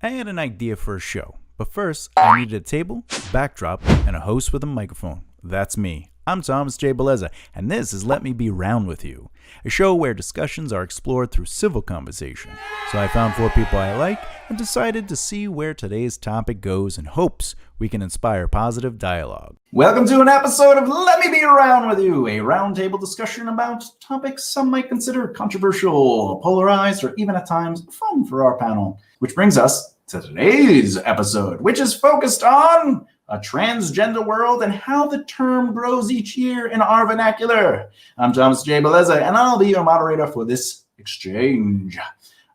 I had an idea for a show, but first I needed a table, backdrop, and a host with a microphone. That's me. I'm Thomas J. Beleza, and this is Let Me Be Round With You, a show where discussions are explored through civil conversation. So I found 4 people I like and decided to see where today's topic goes in hopes we can inspire positive dialogue. Welcome to an episode of Let Me Be Around With You, a roundtable discussion about topics some might consider controversial, polarized, or even at times fun for our panel. Which brings us to today's episode, which is focused on a transgender world and how the term grows each year in our vernacular. I'm Thomas J. Beleza, and I'll be your moderator for this exchange.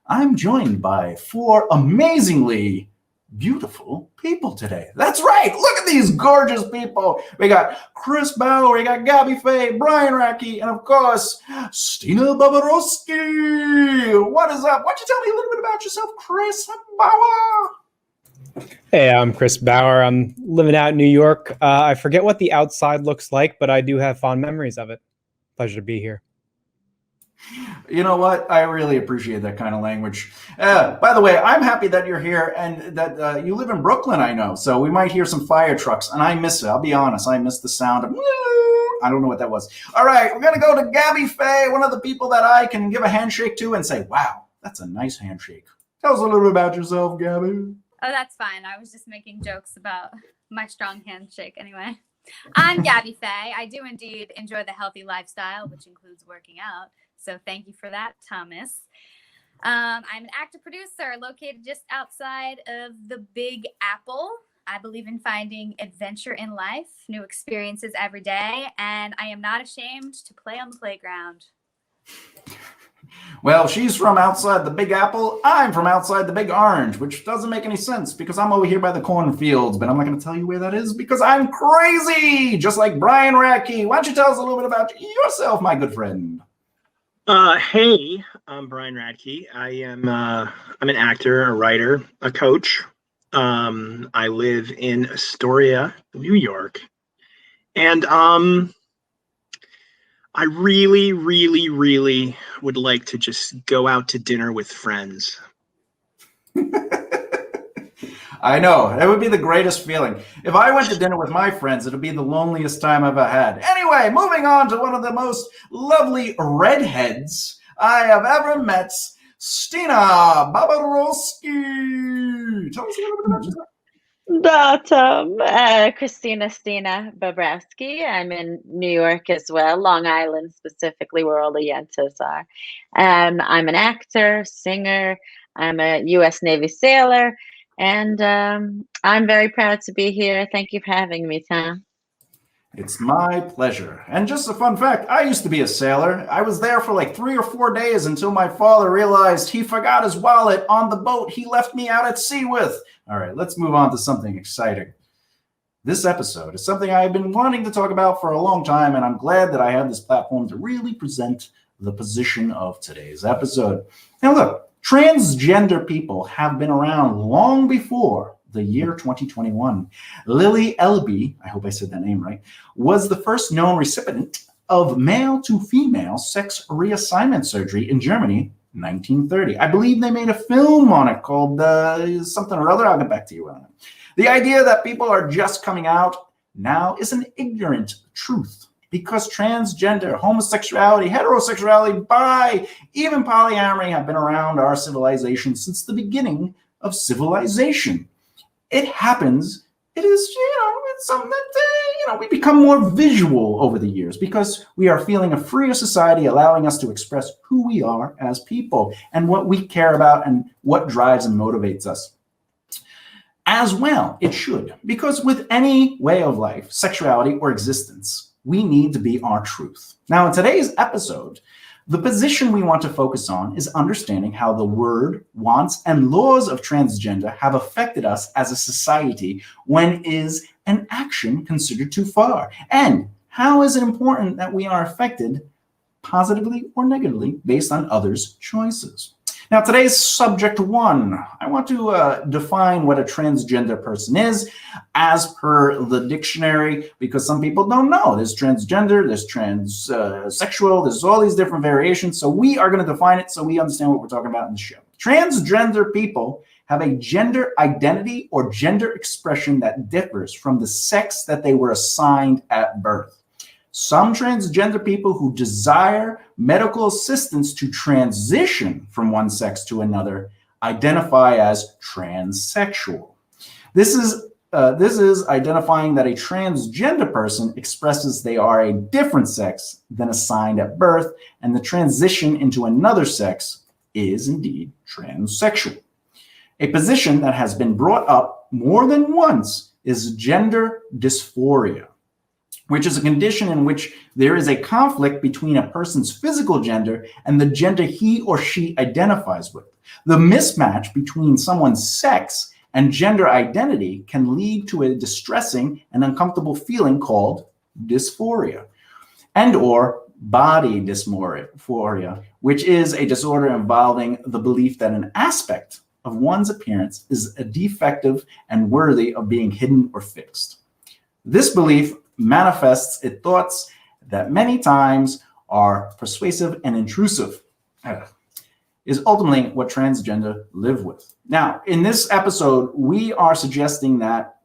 I'm joined by 4 amazingly beautiful people today. That's right. Look at these gorgeous people. We got Chris Bauer, we got Gabby Faye, Brian Racky, and of course, Stina Babarowski. What is up? Why don't you tell me a little bit about yourself, Chris Bauer? Hey, I'm Chris Bauer. I'm living out in New York. I forget what the outside looks like, but I do have fond memories of it. Pleasure to be here. You know what? I really appreciate that kind of language. By the way, I'm happy that you're here and that you live in Brooklyn, I know. So we might hear some fire trucks, and I miss it. I'll be honest. I miss the sound of... I don't know what that was. All right, we're going to go to Gabby Faye, one of the people that I can give a handshake to and say, wow, that's a nice handshake. Tell us a little bit about yourself, Gabby. Oh, that's fine. I was just making jokes about my strong handshake anyway. I'm Gabby Faye. I do indeed enjoy the healthy lifestyle, which includes working out. So thank you for that, Thomas. I'm an actor-producer located just outside of the Big Apple. I believe in finding adventure in life, new experiences every day, and I am not ashamed to play on the playground. Well, she's from outside the Big Apple. I'm from outside the Big Orange, which doesn't make any sense because I'm over here by the cornfields, but I'm not going to tell you where that is because I'm crazy, just like Brian Racky. Why don't you tell us a little bit about yourself, my good friend? Hey, I'm Brian Radke. I'm an actor, a writer, a coach. I live in Astoria, New York, and I really, really, really would like to just go out to dinner with friends. I know. That would be the greatest feeling. If I went to dinner with my friends, it would be the loneliest time I've ever had. Anyway, moving on to one of the most lovely redheads I have ever met, Stina Babarowski. Tell us a little bit about yourself. Christina Stina Bobrowski. I'm in New York as well, Long Island specifically, where all the Yentas are. I'm an actor, singer. I'm a U.S. Navy sailor. And I'm very proud to be here. Thank you for having me, Tom. It's my pleasure. And just a fun fact, I used to be a sailor. I was there for like 3 or 4 days until my father realized he forgot his wallet on the boat he left me out at sea with. All right, let's move on to something exciting. This episode is something I've been wanting to talk about for a long time, and I'm glad that I have this platform to really present the position of today's episode. Now look, transgender people have been around long before the year 2021. Lili Elbe, I hope I said that name right, was the first known recipient of male-to-female sex reassignment surgery in Germany, 1930. I believe they made a film on it called something or other. I'll get back to you on it. The idea that people are just coming out now is an ignorant truth. Because transgender, homosexuality, heterosexuality, even polyamory have been around our civilization since the beginning of civilization. It happens, it is, it's something that, we become more visual over the years because we are feeling a freer society allowing us to express who we are as people and what we care about and what drives and motivates us. As well, it should, because with any way of life, sexuality, or existence, we need to be our truth. Now, in today's episode, the position we want to focus on is understanding how the word, wants, and laws of transgender have affected us as a society when is an action considered too far? And how is it important that we are affected positively or negatively based on others' choices? Now, today's subject 1, I want to define what a transgender person is as per the dictionary, because some people don't know. There's transgender, there's transsexual, there's all these different variations. So we are going to define it so we understand what we're talking about in the show. Transgender people have a gender identity or gender expression that differs from the sex that they were assigned at birth. Some transgender people who desire medical assistance to transition from one sex to another identify as transsexual. This is identifying that a transgender person expresses they are a different sex than assigned at birth, and the transition into another sex is indeed transsexual. A position that has been brought up more than once is gender dysphoria, which is a condition in which there is a conflict between a person's physical gender and the gender he or she identifies with. The mismatch between someone's sex and gender identity can lead to a distressing and uncomfortable feeling called dysphoria, and or body dysphoria, which is a disorder involving the belief that an aspect of one's appearance is a defective and worthy of being hidden or fixed. This belief manifests in thoughts that many times are persuasive and intrusive, is ultimately what transgender live with. Now, in this episode, we are suggesting that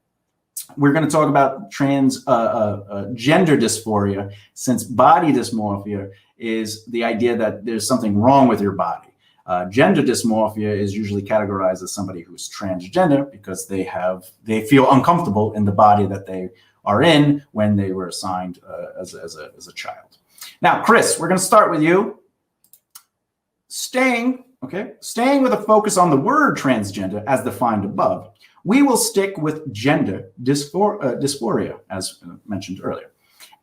we're going to talk about gender dysphoria, since body dysmorphia is the idea that there's something wrong with your body. Gender dysmorphia is usually categorized as somebody who's transgender because they feel uncomfortable in the body that they are in when they were assigned as a child. Now, Chris, we're going to start with you. Staying with a focus on the word transgender as defined above, we will stick with gender dysphoria, as mentioned earlier,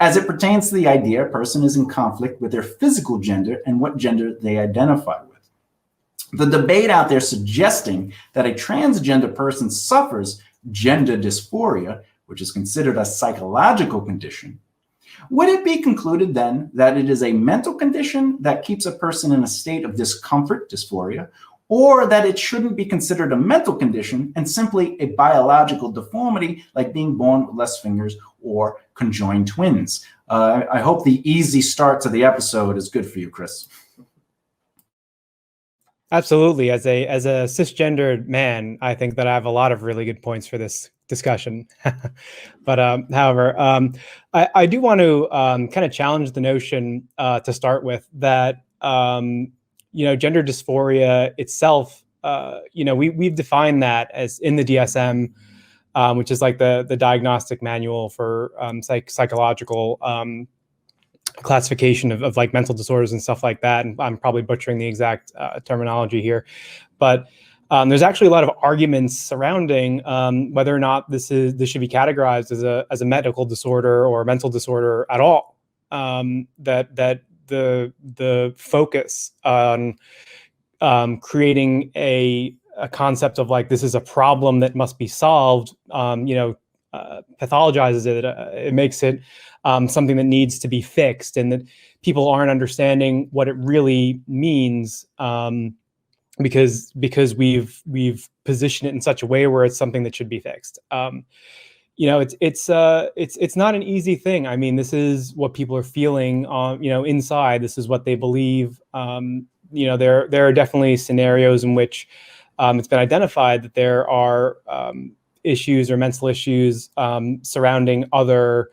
as it pertains to the idea a person is in conflict with their physical gender and what gender they identify with. The debate out there suggesting that a transgender person suffers gender dysphoria, which is considered a psychological condition, would it be concluded then that it is a mental condition that keeps a person in a state of discomfort, dysphoria, or that it shouldn't be considered a mental condition and simply a biological deformity like being born with less fingers or conjoined twins? I hope the easy start to the episode is good for you, Chris. Absolutely. As a cisgendered man, I think that I have a lot of really good points for this discussion. But however, I do want to kind of challenge the notion to start with that gender dysphoria itself. We've defined that as in the DSM, which is like the diagnostic manual for psychological classification of like mental disorders and stuff like that. And I'm probably butchering the exact terminology here, but there's actually a lot of arguments surrounding whether or not this should be categorized as a medical disorder or a mental disorder at all. That the focus on creating a concept of like this is a problem that must be solved, pathologizes it. It makes it something that needs to be fixed, and that people aren't understanding what it really means. Because we've positioned it in such a way where it's something that should be fixed. It's not an easy thing. I mean, this is what people are feeling inside. This is what they believe. There are definitely scenarios in which it's been identified that there are issues or mental issues surrounding other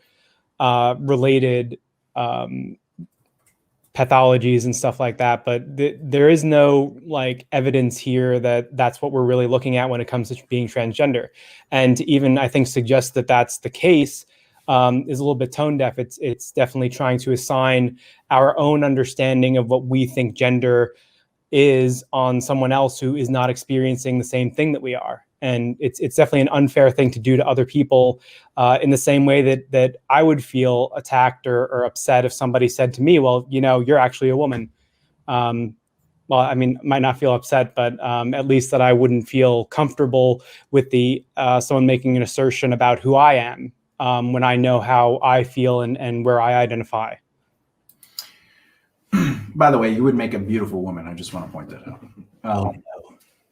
related pathologies and stuff like that, but there is no like evidence here that that's what we're really looking at when it comes to being transgender. And to even I think suggest that that's the case is a little bit tone deaf. It's definitely trying to assign our own understanding of what we think gender is on someone else who is not experiencing the same thing that we are. And it's definitely an unfair thing to do to other people in the same way that I would feel attacked or upset if somebody said to me, well, you're actually a woman. Well, I mean, might not feel upset, but at least that I wouldn't feel comfortable with someone making an assertion about who I am when I know how I feel and where I identify. By the way, you would make a beautiful woman. I just want to point that out.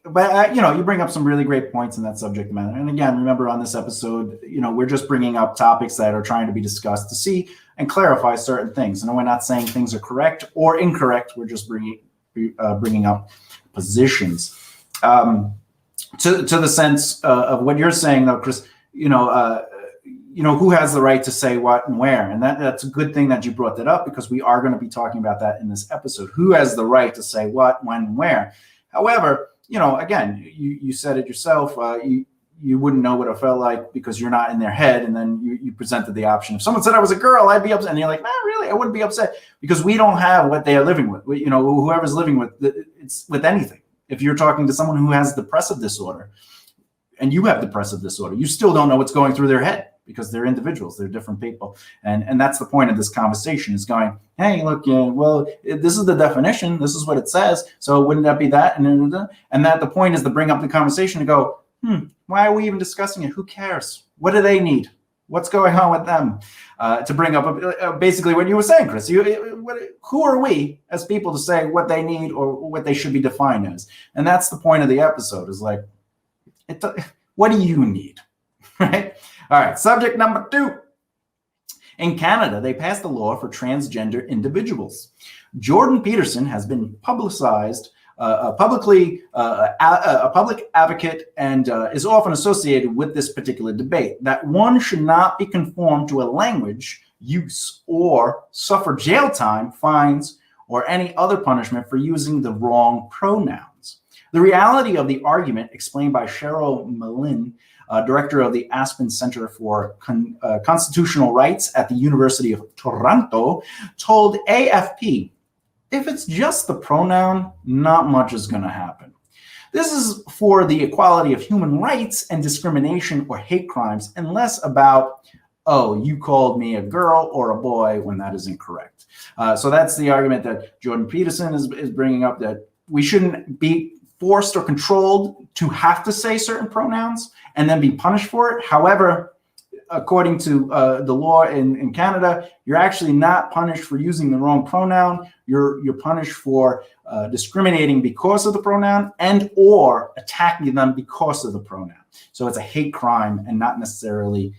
But you bring up some really great points in that subject matter. And again, remember on this episode, we're just bringing up topics that are trying to be discussed to see and clarify certain things. And we're not saying things are correct or incorrect. We're just bringing up positions. to the sense of what you're saying, though, Chris, who has the right to say what and where? And that's a good thing that you brought that up, because we are going to be talking about that in this episode. Who has the right to say what, when, and where? However, again, you said it yourself. You wouldn't know what it felt like because you're not in their head. And then you presented the option. If someone said I was a girl, I'd be upset. And you're like, nah, really? I wouldn't be upset, because we don't have what they are living with. Whoever's living with, it's with anything. If you're talking to someone who has depressive disorder and you have depressive disorder, you still don't know what's going through their head, because they're individuals, they're different people. And that's the point of this conversation, is going, hey, look, this is the definition, this is what it says, so wouldn't that be that? And that the point is to bring up the conversation to go, why are we even discussing it? Who cares? What do they need? What's going on with them? To bring up basically what you were saying, Chris. Who are we as people to say what they need or what they should be defined as? And that's the point of the episode, is like, what do you need? Right? All right, subject number 2. In Canada, they passed a law for transgender individuals. Jordan Peterson has been publicized publicly, a public advocate, and is often associated with this particular debate, that one should not be conformed to a language use or suffer jail time, fines, or any other punishment for using the wrong pronouns. The reality of the argument, explained by Cheryl Malin, director of the Aspen Center for Constitutional Rights at the University of Toronto, told AFP, if it's just the pronoun, not much is going to happen. This is for the equality of human rights and discrimination or hate crimes, and less about, oh, you called me a girl or a boy, when that is incorrect. So that's the argument that Jordan Peterson is bringing up, that we shouldn't be forced or controlled to have to say certain pronouns and then be punished for it. However, according to the law in Canada, you're actually not punished for using the wrong pronoun. You're punished for discriminating because of the pronoun and or attacking them because of the pronoun. So it's a hate crime, and not necessarily,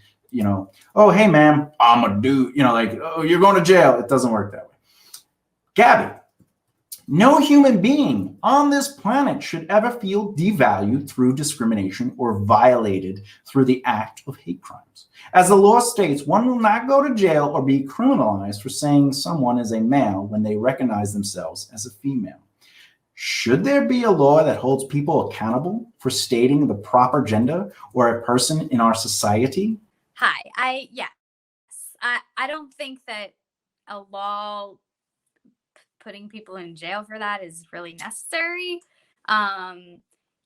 oh, hey, ma'am, I'm a dude, oh, you're going to jail. It doesn't work that way. Gabby, no human being on this planet should ever feel devalued through discrimination or violated through the act of hate crimes. As the law states, one will not go to jail or be criminalized for saying someone is a male when they recognize themselves as a female. Should there be a law that holds people accountable for stating the proper gender or a person in our society? Hi, yes. I don't think that a law putting people in jail for that is really necessary.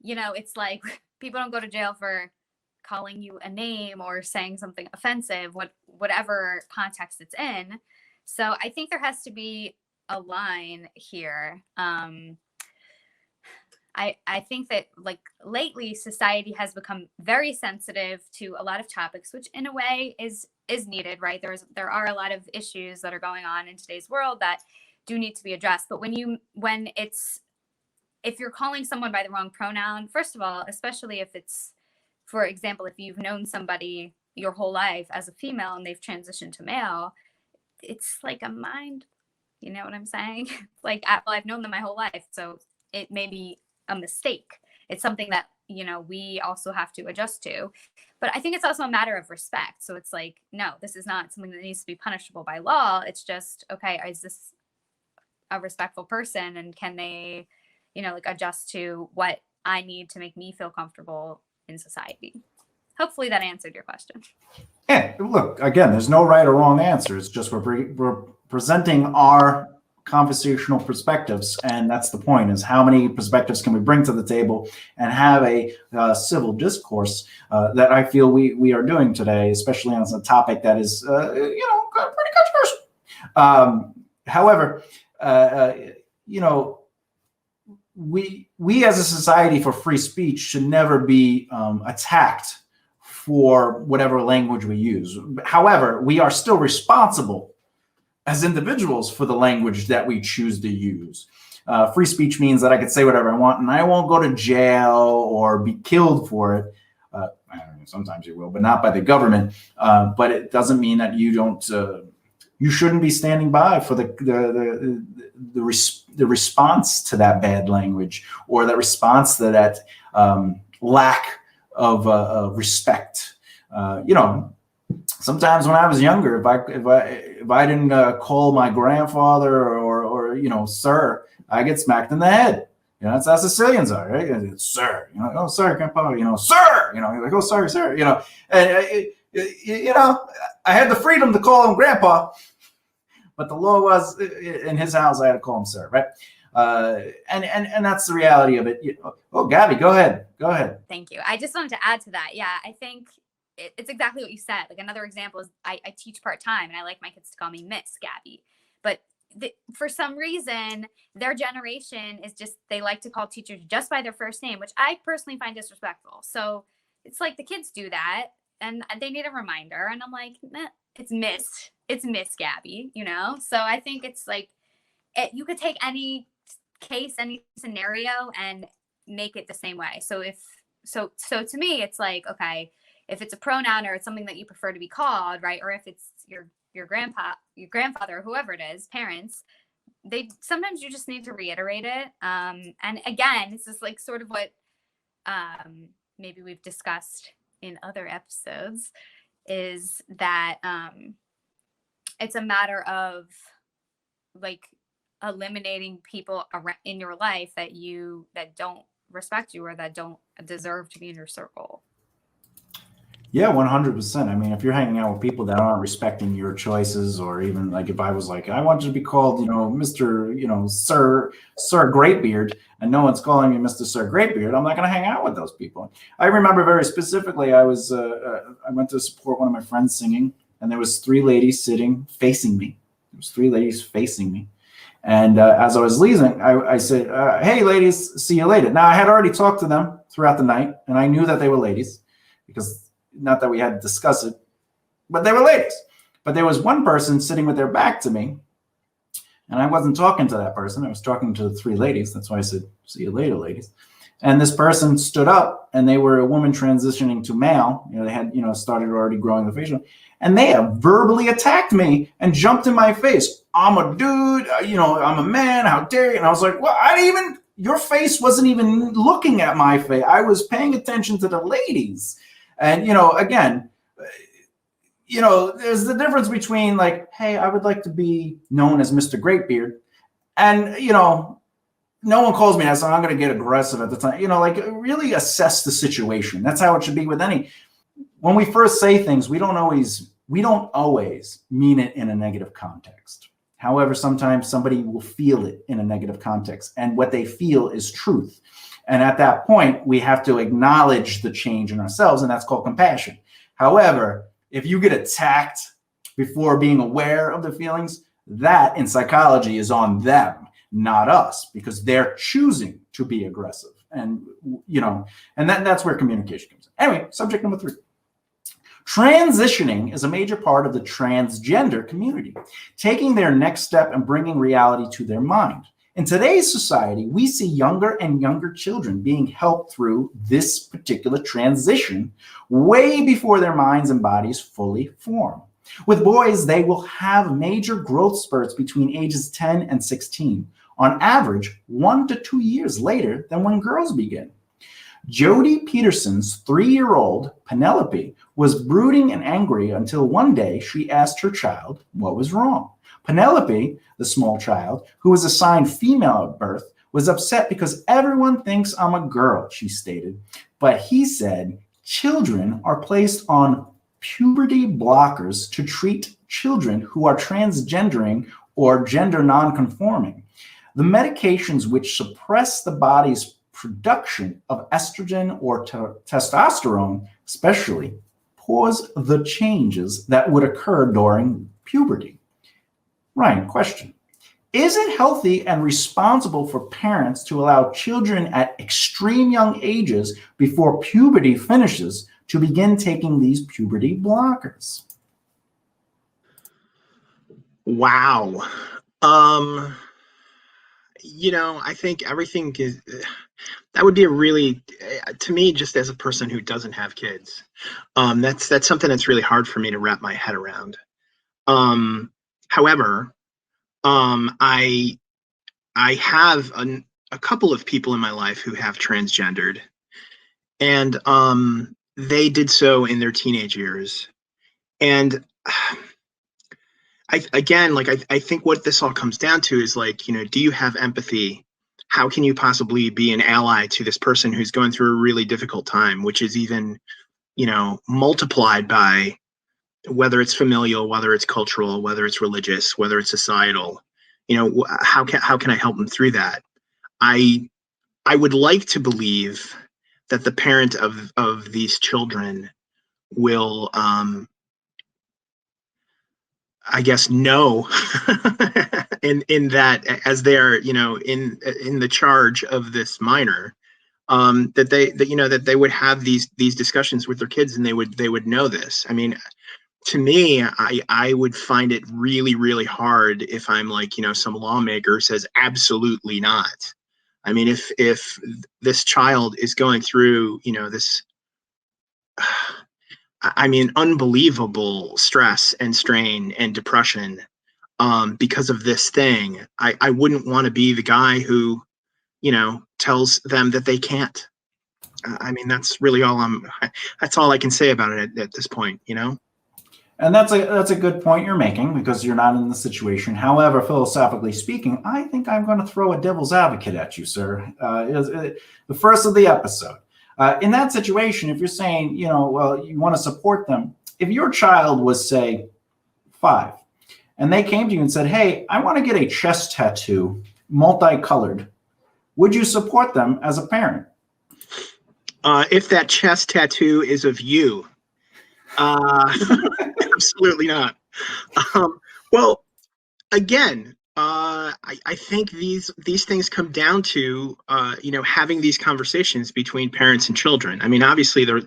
It's like people don't go to jail for calling you a name or saying something offensive, whatever context it's in. So I think there has to be a line here. I think that, like, lately society has become very sensitive to a lot of topics, which in a way is needed, right? There are a lot of issues that are going on in today's world that do need to be addressed. But if you're calling someone by the wrong pronoun, first of all, especially if it's, for example, if you've known somebody your whole life as a female and they've transitioned to male, it's like a mind, you know what I'm saying? Like, I've known them my whole life, so it may be a mistake. It's something that, we also have to adjust to. But I think it's also a matter of respect. So it's like, no, this is not something that needs to be punishable by law. It's just, okay, is this a respectful person, and can they, adjust to what I need to make me feel comfortable in society? Hopefully that answered your question. Yeah, look, again, there's no right or wrong answer. It's just we're presenting our conversational perspectives, and that's the point, is how many perspectives can we bring to the table and have a civil discourse that I feel we are doing today, especially on a topic that is pretty controversial. However, we as a society for free speech should never be attacked for whatever language we use. However, we are still responsible as individuals for the language that we choose to use. Free speech means that I could say whatever I want and I won't go to jail or be killed for it. I don't know, sometimes you will, but not by the government. But it doesn't mean that you don't. You shouldn't be standing by for the response to that bad language, or the response to that lack of respect. You know, sometimes when I was younger, if I didn't call my grandfather or you know, sir, I get smacked in the head. You know, that's how Sicilians are, right? It's, sir, you know, oh, sorry, grandpa, you know, sir, you know, you're like, oh, sorry, sir, you know, and you know, I had the freedom to call him grandpa, but the law was in his house, I had to call him sir, right? And that's the reality of it. Oh, Gabby, go ahead. Thank you. I just wanted to add to that. Yeah, I think it's exactly what you said. Like another example is I teach part-time and I like my kids to call me Miss Gabby, but for some reason, their generation is just, they like to call teachers just by their first name, which I personally find disrespectful. So it's like the kids do that and they need a reminder. And I'm like, nah, it's Miss Gabby, you know? So I think it's like, you could take any case, any scenario and make it the same way. So so to me, it's like, okay, if it's a pronoun or it's something that you prefer to be called, right? Or if it's your grandpa, your grandfather, whoever it is, parents, sometimes you just need to reiterate it. And again, this is like sort of what maybe we've discussed in other episodes, is that it's a matter of like eliminating people in your life that don't respect you or that don't deserve to be in your circle. Yeah, 100%. I mean, if you're hanging out with people that aren't respecting your choices, or even like if I was like, I want you to be called, you know, Mr., you know, Sir Greatbeard, and no one's calling me Mr. Sir Greatbeard, I'm not going to hang out with those people. I remember very specifically, I went to support one of my friends singing, and there was 3 ladies sitting facing me. There was 3 ladies facing me. And as I was leaving, I said, hey, ladies, see you later. Now, I had already talked to them throughout the night, and I knew that they were ladies, because not that we had to discuss it, but they were ladies. But there was one person sitting with their back to me, and I wasn't talking to that person. I was talking to the 3 ladies. That's why I said, see you later, ladies. And this person stood up, and they were a woman transitioning to male. You know, they had, you know, started already growing the facial, and they have verbally attacked me and jumped in my face. I'm a dude, you know, I'm a man, how dare you? And I was like, well, your face wasn't even looking at my face. I was paying attention to the ladies. And, you know, again, you know, there's the difference between like, hey, I would like to be known as Mr. Greatbeard. And, you know, no one calls me that, so I'm going to get aggressive at the time. You know, like really assess the situation. That's how it should be with when we first say things, we don't always mean it in a negative context. However, sometimes somebody will feel it in a negative context, and what they feel is truth. And at that point, we have to acknowledge the change in ourselves, and that's called compassion. However, if you get attacked before being aware of the feelings, that in psychology is on them, not us, because they're choosing to be aggressive. And, you know, and that's where communication comes in. Anyway, subject number 3. Transitioning is a major part of the transgender community, taking their next step and bringing reality to their mind. In today's society, we see younger and younger children being helped through this particular transition way before their minds and bodies fully form. With boys, they will have major growth spurts between ages 10 and 16, on average 1 to 2 years later than when girls begin. Jody Peterson's 3-year-old Penelope was brooding and angry until one day she asked her child what was wrong. Penelope, the small child, who was assigned female at birth, was upset because everyone thinks I'm a girl, she stated. But he said children are placed on puberty blockers to treat children who are transgendering or gender nonconforming. The medications which suppress the body's production of estrogen or testosterone, especially, pause the changes that would occur during puberty. Ryan, question. Is it healthy and responsible for parents to allow children at extreme young ages before puberty finishes to begin taking these puberty blockers? Wow. You know, I think everything is, that would be a really, to me, just as a person who doesn't have kids, that's something that's really hard for me to wrap my head around. However, I have a couple of people in my life who have transgendered, and they did so in their teenage years. And I think what this all comes down to is like, do you have empathy? How can you possibly be an ally to this person who's going through a really difficult time, which is even, multiplied by whether it's familial, whether it's cultural, whether it's religious, whether it's societal, how can I help them through that? I would like to believe that the parent of these children will, I guess, know in that as they're, in the charge of this minor, that they would have these discussions with their kids, and they would know this. I mean, to me, I would find it really, really hard if I'm like, some lawmaker says absolutely not. I mean, if this child is going through, this, I mean, unbelievable stress and strain and depression because of this thing, I wouldn't want to be the guy who, tells them that they can't. I mean, that's really that's all I can say about it at this point, And that's a good point you're making, because you're not in the situation. However, philosophically speaking, I think I'm going to throw a devil's advocate at you, sir. The first of the episode. In that situation, if you're saying, well, you want to support them, if your child was, say, 5, and they came to you and said, hey, I want to get a chest tattoo, multicolored, would you support them as a parent? If that chest tattoo is of you, absolutely not. Well, again, I think these things come down to having these conversations between parents and children. I mean, obviously, there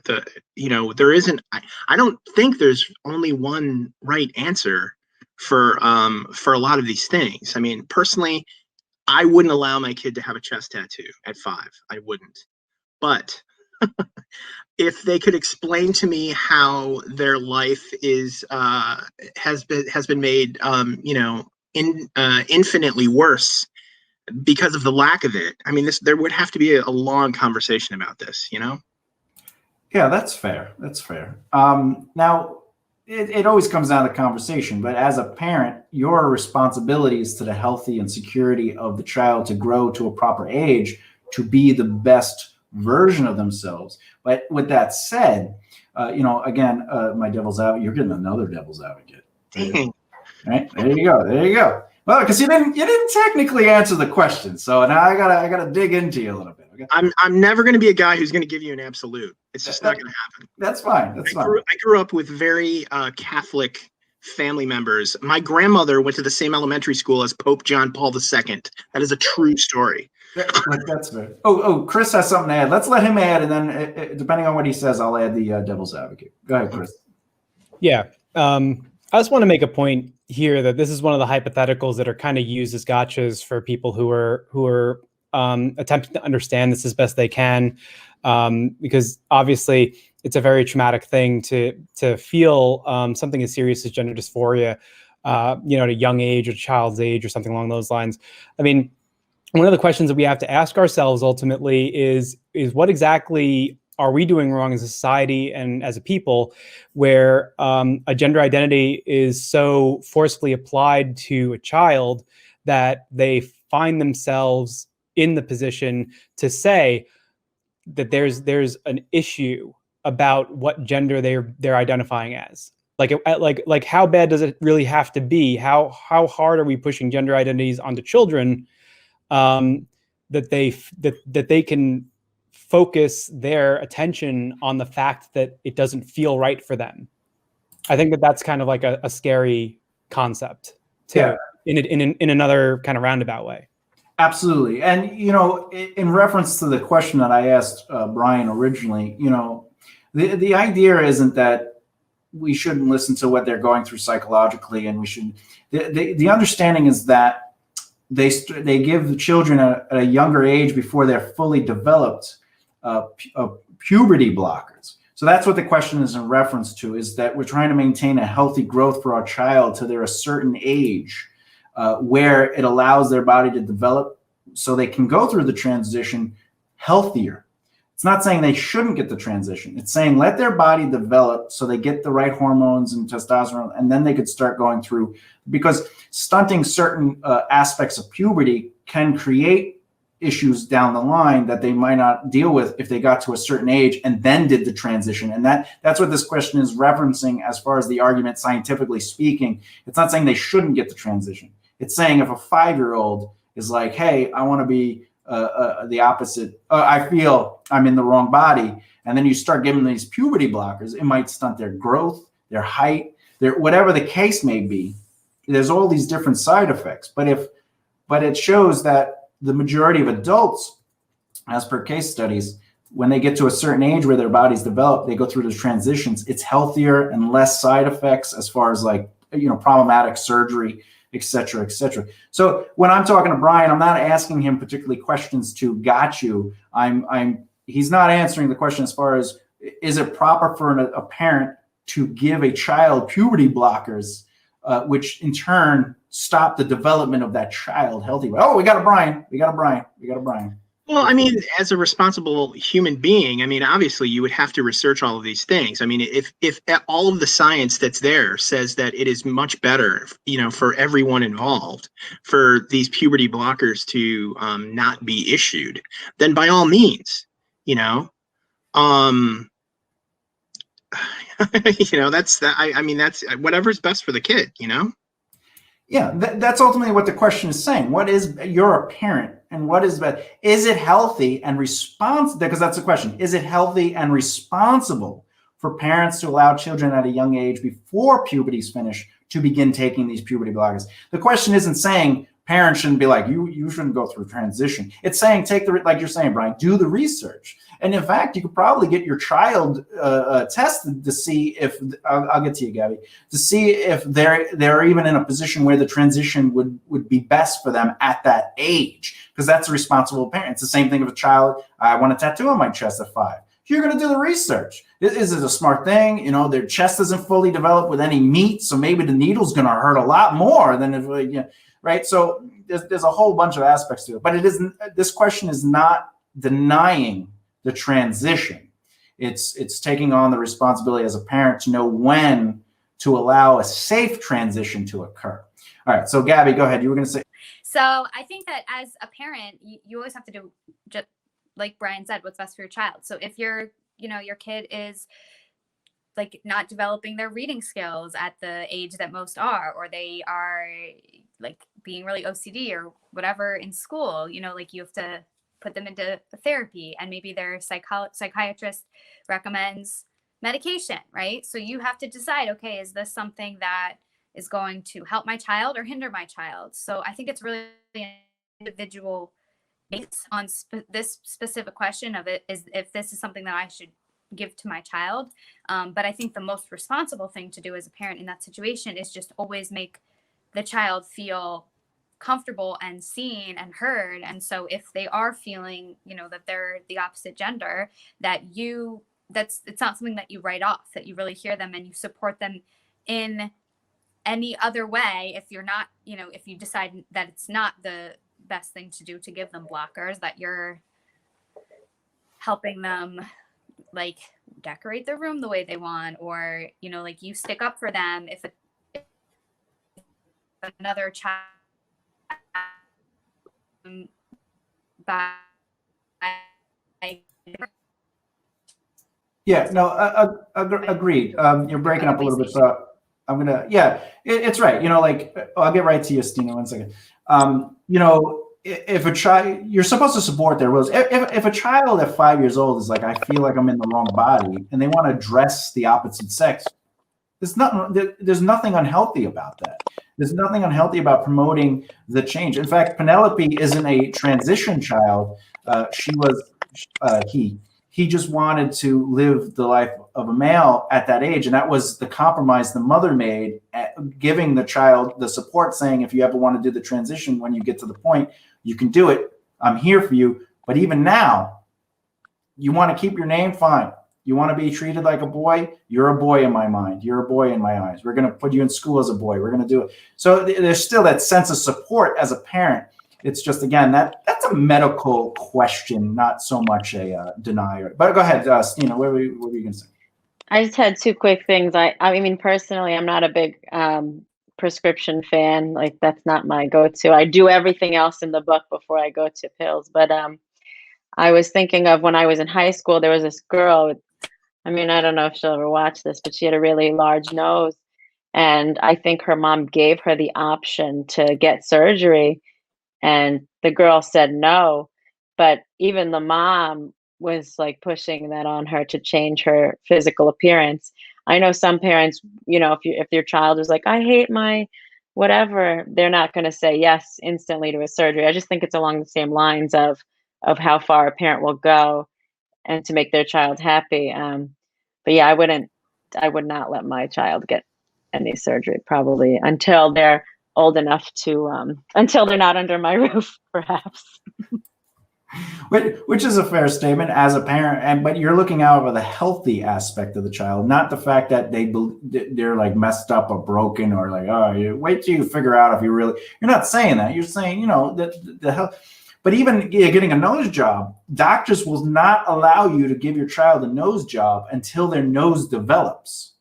isn't. I don't think there's only one right answer for a lot of these things. I mean, personally, I wouldn't allow my kid to have a chest tattoo at 5. I wouldn't. But if they could explain to me how their life is has been made infinitely worse because of the lack of it, I mean, there would have to be a long conversation about this, Yeah, that's fair. That's fair. Now, it always comes down to conversation, but as a parent, your responsibility is to the healthy and security of the child to grow to a proper age, to be the best version of themselves. But with that said, again, my devil's advocate, you're getting another devil's advocate. Right? There you go. There you go. Well, because you didn't technically answer the question, so now I gotta dig into you a little bit. Okay? I'm never going to be a guy who's going to give you an absolute. It's just not going to happen. That's fine. That's fine. I grew up with very Catholic family members. My grandmother went to the same elementary school as Pope John Paul II. That is a true story. That's fair. Oh, Chris has something to add. Let's let him add, and then depending on what he says, I'll add the devil's advocate. Go ahead, Chris. Yeah. I just want to make a point here that this is one of the hypotheticals that are kind of used as gotchas for people who are attempting to understand this as best they can, because obviously it's a very traumatic thing to feel something as serious as gender dysphoria, at a young age, or a child's age, or something along those lines. I mean, one of the questions that we have to ask ourselves ultimately is what exactly are we doing wrong as a society and as a people, where a gender identity is so forcefully applied to a child that they find themselves in the position to say that there's an issue about what gender they're identifying as. Like how bad does it really have to be? How hard are we pushing gender identities onto children that they can focus their attention on the fact that it doesn't feel right for them? I think that's kind of like a scary concept too, yeah, in another kind of roundabout way. Absolutely. And, in reference to the question that I asked Brian originally, the idea isn't that we shouldn't listen to what they're going through psychologically, and we should, the understanding is that they give the children at a younger age, before they're fully developed, puberty blockers. So that's what the question is in reference to, is that we're trying to maintain a healthy growth for our child till they're a certain age, where it allows their body to develop so they can go through the transition healthier. It's not saying they shouldn't get the transition. It's saying let their body develop so they get the right hormones and testosterone, and then they could start going through, because stunting certain aspects of puberty can create issues down the line that they might not deal with if they got to a certain age and then did the transition. And that's what this question is referencing as far as the argument, scientifically speaking. It's not saying they shouldn't get the transition. It's saying if a 5-year-old is like, hey, I want to be the opposite, I feel I'm in the wrong body, and then you start giving these puberty blockers, it might stunt their growth, their height, their whatever the case may be. There's all these different side effects. But it shows that the majority of adults, as per case studies, when they get to a certain age where their bodies develop, they go through those transitions. It's healthier and less side effects as far as like, problematic surgery, et cetera, et cetera. So when I'm talking to Brian, I'm not asking him particularly questions to got you. He's not answering the question as far as, is it proper for a parent to give a child puberty blockers, which in turn stop the development of that child healthy. Oh, we got a Brian. Well, I mean, as a responsible human being, I mean, obviously you would have to research all of these things. I mean, if all of the science that's there says that it is much better, for everyone involved, for these puberty blockers to not be issued, then by all means, that's that. I mean, that's whatever's best for the kid, Yeah, that's ultimately what the question is saying. What is, you're a parent, and what is that? Is it healthy and responsible? Because that's the question. Is it healthy and responsible for parents to allow children at a young age before puberty's finished to begin taking these puberty blockers? The question isn't saying parents shouldn't be like, you shouldn't go through transition. It's saying like you're saying, Brian, do the research. And in fact, you could probably get your child tested to see if, I'll get to you, Gabby, to see if they're even in a position where the transition would be best for them at that age, because that's a responsible parent. It's the same thing if a child, I want a tattoo on my chest at 5. You're going to do the research. Is it a smart thing? Their chest isn't fully developed with any meat, so maybe the needle's going to hurt a lot more than if, right? So there's a whole bunch of aspects to it, but it isn't. This question is not denying the transition. It's taking on the responsibility as a parent to know when to allow a safe transition to occur. All right, so Gabby, go ahead. You were going to say. So I think that as a parent, you always have to do, just like Brian said, what's best for your child. So if your kid is like not developing their reading skills at the age that most are, or they are like being really OCD or whatever in school, like you have to put them into therapy, and maybe their psychiatrist recommends medication, right? So you have to decide, okay, is this something that is going to help my child or hinder my child? So I think it's really individual based on this specific question of it, is if this is something that I should give to my child. But I think the most responsible thing to do as a parent in that situation is just always make the child feel comfortable and seen and heard. And so if they are feeling, that they're the opposite gender, it's not something that you write off, that you really hear them and you support them in any other way. If you're not, if you decide that it's not the best thing to do to give them blockers, that you're helping them like decorate their room the way they want, or, like you stick up for them if another child Yeah, no, agreed. You're breaking up a little bit, so I'm gonna. Yeah, it's right. I'll get right to you, Stina. 1 second. If a child, you're supposed to support their wills. If a child at 5 years old is like, I feel like I'm in the wrong body, and they want to dress the opposite sex, there's nothing unhealthy about that. There's nothing unhealthy about promoting the change. In fact, Penelope isn't a transition child. He just wanted to live the life of a male at that age. And that was the compromise the mother made, giving the child the support, saying, if you ever want to do the transition, when you get to the point, you can do it. I'm here for you. But even now, you want to keep your name? Fine. You want to be treated like a boy? You're a boy in my mind. You're a boy in my eyes. We're going to put you in school as a boy. We're going to do it. So there's still that sense of support as a parent. It's just, again, that's a medical question, not so much a denier. But go ahead, Stina, what were you going to say? I just had two quick things. I mean, personally, I'm not a big prescription fan. Like, that's not my go-to. I do everything else in the book before I go to pills. But I was thinking of when I was in high school, there was this girl. I mean, I don't know if she'll ever watch this, but she had a really large nose. And I think her mom gave her the option to get surgery. And the girl said no. But even the mom was like pushing that on her to change her physical appearance. I know some parents, if your child is like, I hate my whatever, they're not going to say yes instantly to a surgery. I just think it's along the same lines of how far a parent will go and to make their child happy. But yeah, I would not let my child get any surgery probably until they're old enough to, until they're not under my roof, perhaps. Which is a fair statement as a parent, but you're looking out for the healthy aspect of the child, not the fact that they're like messed up or broken, or like, oh, wait till you figure out if you really. You're not saying that. You're saying, the health. But even getting a nose job, doctors will not allow you to give your child a nose job until their nose develops.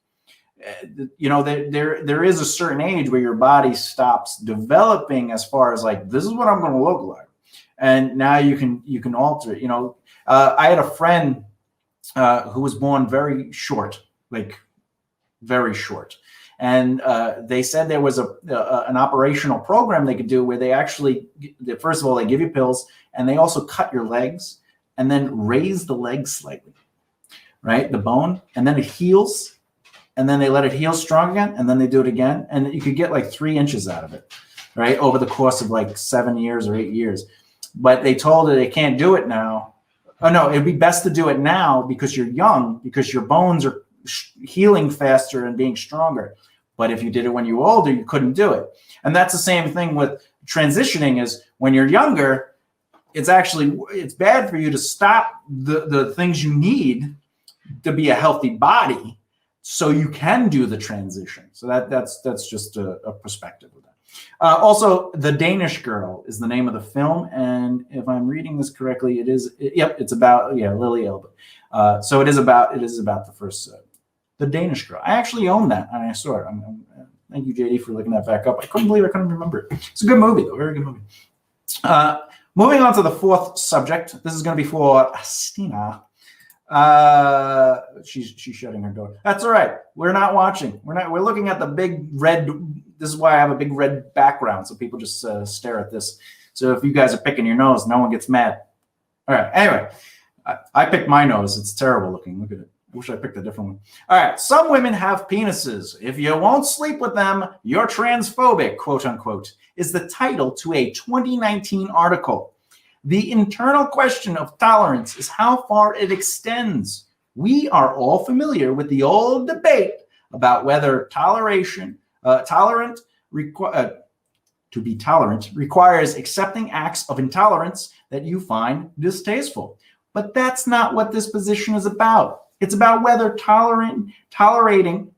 There is a certain age where your body stops developing as far as like, this is what I'm going to look like. And now you can alter it. I had a friend who was born very short, like very short. And they said there was an operational program they could do where they actually, first of all, they give you pills, and they also cut your legs and then raise the legs slightly, right? The bone, and then it heals, and then they let it heal strong again, and then they do it again. And you could get like 3 inches out of it, right? Over the course of like 7 years or 8 years. But they told her they can't do it now. Oh, no, it'd be best to do it now because you're young, because your bones are healing faster and being stronger. But if you did it when you were older, you couldn't do it. And that's the same thing with transitioning. Is when you're younger, it's bad for you to stop the things you need to be a healthy body so you can do the transition. So that's just a perspective of that. Also, The Danish Girl is the name of the film, and if I'm reading this correctly, it's about Lili Elbe. So it is about the first The Danish Girl. I actually own that, and I saw it. Thank you, JD, for looking that back up. I couldn't believe I couldn't remember it. It's a good movie, though. Very good movie. Moving on to the fourth subject. This is going to be for Stina. She's shutting her door. That's all right. We're not watching. We're looking at the big red. This is why I have a big red background, so people just stare at this. So if you guys are picking your nose, no one gets mad. All right. Anyway, I picked my nose. It's terrible looking. Look at it. I wish I picked a different one. All right. Some women have penises. If you won't sleep with them, you're transphobic, quote unquote, is the title to a 2019 article. The internal question of tolerance is how far it extends. We are all familiar with the old debate about whether to be tolerant requires accepting acts of intolerance that you find distasteful. But that's not what this position is about. It's about whether tolerating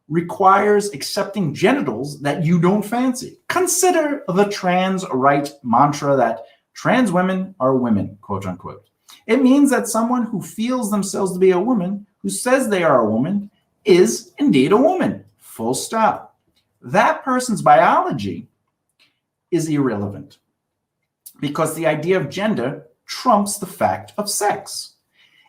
requires accepting genitals that you don't fancy. Consider the trans right mantra that trans women are women, quote unquote. It means that someone who feels themselves to be a woman, who says they are a woman, is indeed a woman, full stop. That person's biology is irrelevant because the idea of gender trumps the fact of sex.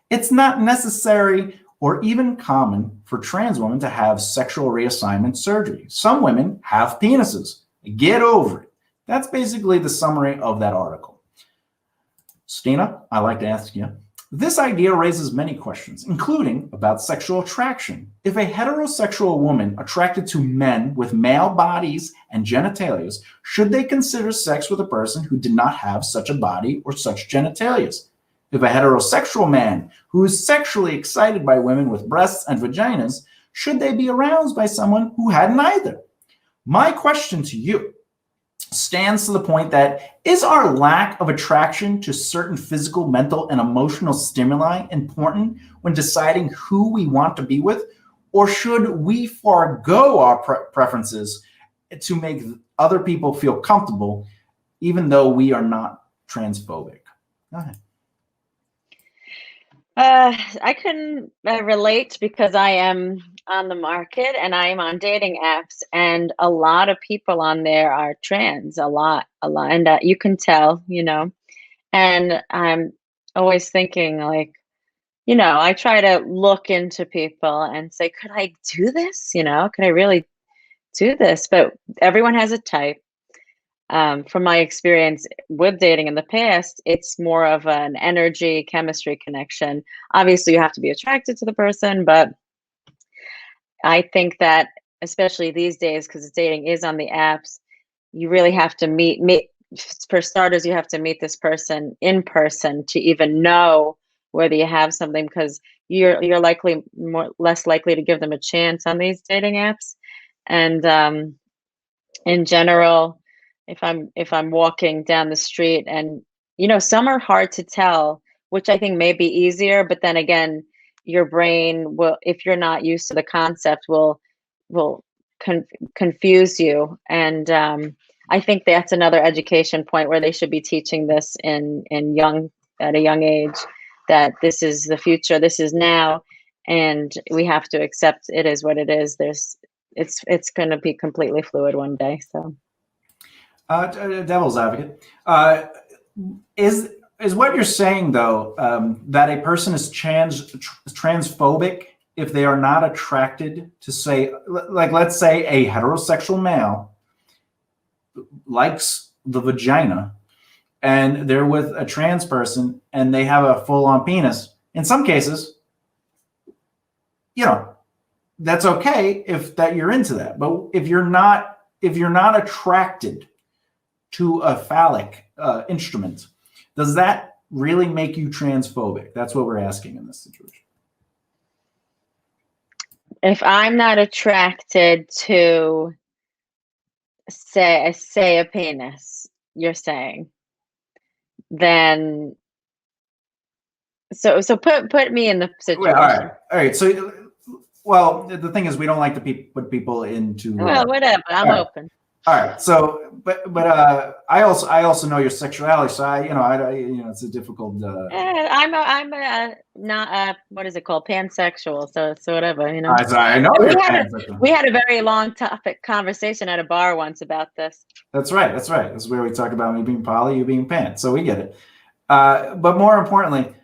It's not necessary or even common for trans women to have sexual reassignment surgery. Some women have penises. Get over it. That's basically the summary of that article. Stina, I'd like to ask you, this idea raises many questions, including about sexual attraction. If a heterosexual woman attracted to men with male bodies and genitalia, should they consider sex with a person who did not have such a body or such genitalia? If a heterosexual man who is sexually excited by women with breasts and vaginas, should they be aroused by someone who had neither? My question to you stands to the point that, is our lack of attraction to certain physical, mental, and emotional stimuli important when deciding who we want to be with? Or should we forego our preferences to make other people feel comfortable even though we are not transphobic? Go ahead. I couldn't relate because I am on the market and I am on dating apps, and a lot of people on there are trans, a lot, and you can tell, and I'm always thinking like, I try to look into people and say, could I do this? Could I really do this? But everyone has a type. From my experience with dating in the past, it's more of an energy, chemistry connection. Obviously, you have to be attracted to the person, but I think that especially these days, because dating is on the apps, you really have to meet. For starters, you have to meet this person in person to even know whether you have something, because you're likely less likely to give them a chance on these dating apps. And in general, if I'm walking down the street, and some are hard to tell, which I think may be easier, but then again, your brain will, if you're not used to the concept, will confuse you. And I think that's another education point where they should be teaching this at a young age, that this is the future, this is now, and we have to accept it is what it is. It's going to be completely fluid one day. So. Devil's advocate, is what you're saying though, that a person is transphobic if they are not attracted to, say, like, let's say a heterosexual male likes the vagina and they're with a trans person and they have a full-on penis. In some cases, that's okay if that you're into that. But if you're not attracted to a phallic instrument, does that really make you transphobic? That's what we're asking in this situation. If I'm not attracted to, say a penis, you're saying, then so put me in the situation. All right. So, well, the thing is, we don't like to put people into. Well, whatever. I'm open. All right. So, but I also know your sexuality, so it's a difficult. I'm not what is it called, pansexual. So whatever, I know we had a very long topic conversation at a bar once about this. That's right. That's where we talk about me being poly, you being pan. So we get it. But more importantly,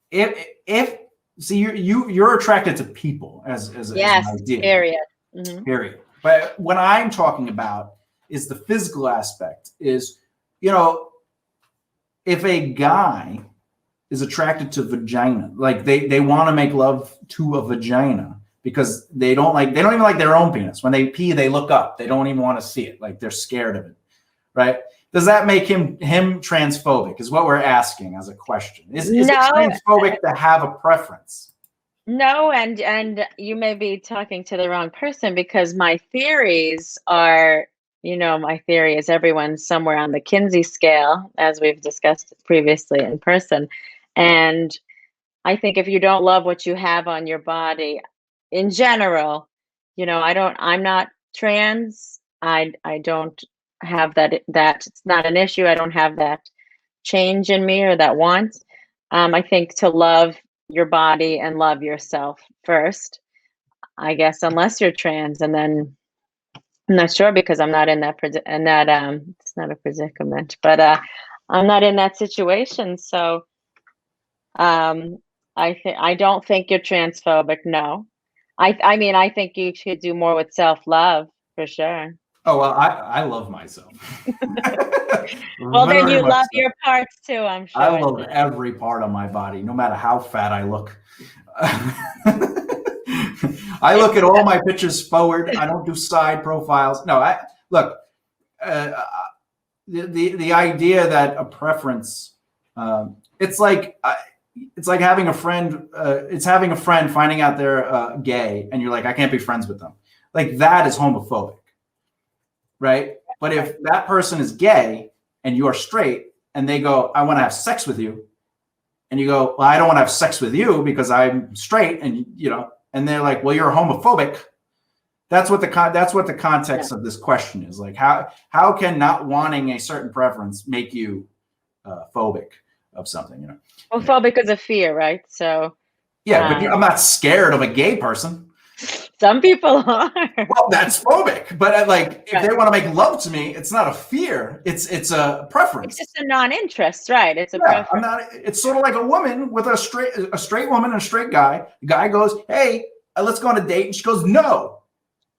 if you're attracted to people as yes, an idea. Period. Mm-hmm. Period. But what I'm talking about is the physical aspect. Is, if a guy is attracted to vagina, like they want to make love to a vagina because they don't even like their own penis. When they pee, they look up. They don't even want to see it. Like, they're scared of it, right? Does that make him transphobic? Is what we're asking as a question. Is it transphobic to have a preference? No, and you may be talking to the wrong person, because my theories are, my theory is everyone's somewhere on the Kinsey scale, as we've discussed previously in person. And I think if you don't love what you have on your body in general, I'm not trans. I don't have that it's not an issue. I don't have that change in me or that want. I think to love your body and love yourself first, I guess, unless you're trans, and then I'm not sure, because I'm not in that it's not a predicament, but I'm not in that situation. So I don't think you're transphobic. No, I mean, I think you should do more with self-love for sure. Oh, well, I love myself. Well, then you love your parts too, I'm sure. I love every part of my body, no matter how fat I look. I look at all my pictures forward. I don't do side profiles. No, the idea that a preference, it's like having a friend. It's having a friend finding out they're gay, and you're like, I can't be friends with them. Like, that is homophobic. Right? But if that person is gay and you are straight and they go, I want to have sex with you, and you go, well, I don't want to have sex with you because I'm straight, and and they're like, well, you're homophobic, That's what the context of this question is. Like, how can not wanting a certain preference make you phobic of something? You know. Well, phobic is a fear, right? So Yeah, but I'm not scared of a gay person. some people are. Well, that's phobic. But like, if they want to make love to me, it's not a fear. It's a preference. It's just a non-interest, right? It's a Yeah, preference. It's sort of like a woman with a straight woman and a straight guy. The guy goes, "Hey, let's go on a date," and she goes, "No."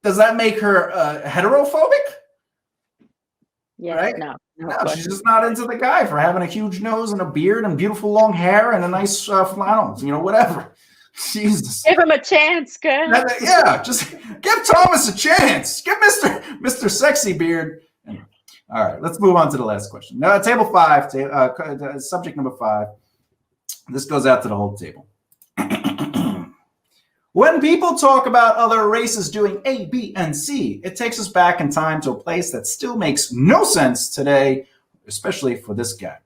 Does that make her heterophobic? Yeah, right? no, No, she's just not into the guy for having a huge nose and a beard and beautiful long hair and a nice flannels, you know, whatever. Jesus. give him a chance, girl. Yeah, just give Thomas a chance. Give Mr. Sexy Beard. Anyway. All right, let's move on to the last question. Now, table 5, subject number 5. This goes out to the whole table. When people talk about other races doing A, B, and C, it takes us back in time to a place that still makes no sense today, especially for this guy.